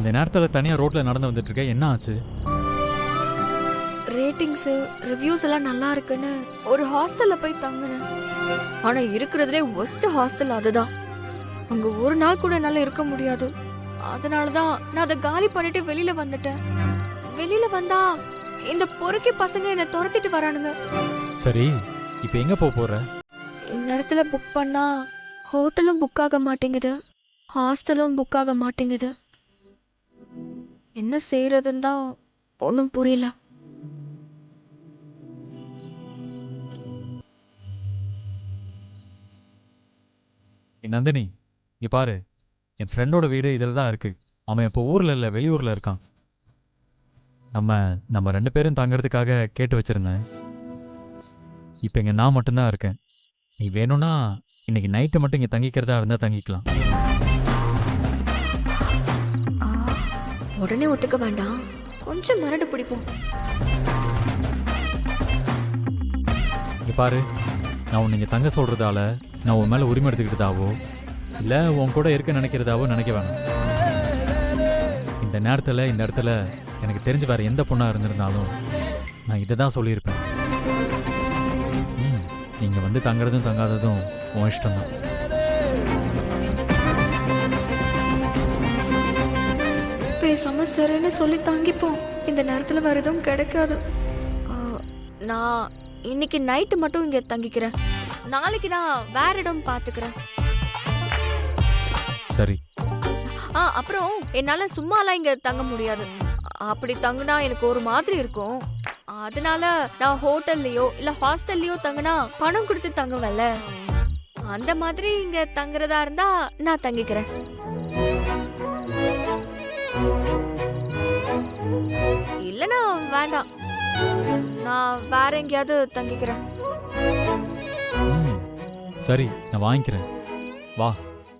இந்த நேரத்தில் தனியாக ரோட்டில் நடந்து வந்துட்டு இருக்க, என்ன ஆச்சு? ரேட்டிங்ஸ் ரிவ்யூஸ் எல்லாம் நல்லா இருக்குன்னு ஒரு ஹாஸ்டல்ல போய் தங்கினேன். ஆனா இருக்கிறதுலே ஒஸ்ட் ஹாஸ்டல் அதுதான். அங்க ஒரு நாள் கூட என்னால இருக்க முடியாது. அதனாலதான் நான் அதை காலி பண்ணிட்டு வெளியில வந்துட்டேன். வெளியில வந்தா இந்த பொறுக்கி பசங்க என்ன துரத்திட்டு வரானுங்க. சரி, இப்போ எங்கே போற? இந்நேரத்துல புக் பண்ணா ஹோட்டலும் புக் ஆக மாட்டேங்குது, ஹாஸ்டலும் புக் ஆக மாட்டேங்குது. என்ன செய்யறதுன்னு தான் ஒன்றும் புரியல. நந்தினி, இங்கே பாரு, என் ஃப்ரெண்டோட வீடு இதில் தான் இருக்கு. அவன் இப்போ ஊரில் இல்லை, வெளியூரில் இருக்கான். நம்ம 2 பேரும் தங்குறதுக்காக கேட்டு வச்சிருந்தேன். இப்போ இங்கே நான் மட்டும்தான் இருக்கேன். நீ வேணும்னா இன்னைக்கு நைட்டு மட்டும் இங்கே தங்கிக்கிறதா இருந்தால் தங்கிக்கலாம். ஆ, உடனே ஒத்துக்க வேண்டாம், கொஞ்சம் மரடு பிடிப்போம். இங்கே பாரு, நான் உன்னை இங்கே தங்க சொல்கிறதால நான் உன் மேலே உரிமை எடுத்துக்கிட்டதாவோ இல்லை உன் கூட இருக்க நினைக்கிறதாவோ நினைக்க வேணாம். இந்த நேரத்தில் இந்த இடத்துல எனக்கு தெரிஞ்சு வேறு எந்த பொண்ணாக இருந்திருந்தாலும் நான் இதை தான் சொல்லியிருப்பேன். நீங்கள் வந்து தங்குறதும் தங்காததும் உன் இஷ்டம்தான். பேசாம சரின்னு சொல்லி தங்கிப்போம். இந்த நேரத்துல வேற எதுவும் கிடைக்காது. நான் இன்னைக்கு நைட்டு மட்டும் இங்க தங்கிக்கிறேன். நாளைக்கு நான் வேற இடம் பாத்துக்கிறேன். சரி. அப்புறம் என்னால சும்மாலாம் இங்க தங்க முடியாது. அப்படி தங்குனா எனக்கு ஒரு மாதிரி இருக்கும். அதனால நான் ஹோட்டல்லயோ இல்ல ஹாஸ்டல்லயோ தங்குனா பணம் கொடுத்து தங்குவேன்ல, அந்த மாதிரி இங்க தங்குறதா இருந்தா நான் தங்கிக்கிறேன். இல்லனா வேண்டாம், நான் வேற எங்கேயாவது தங்கிக்கிறேன். சரி, நான் வாங்கிக்கிறேன். வா.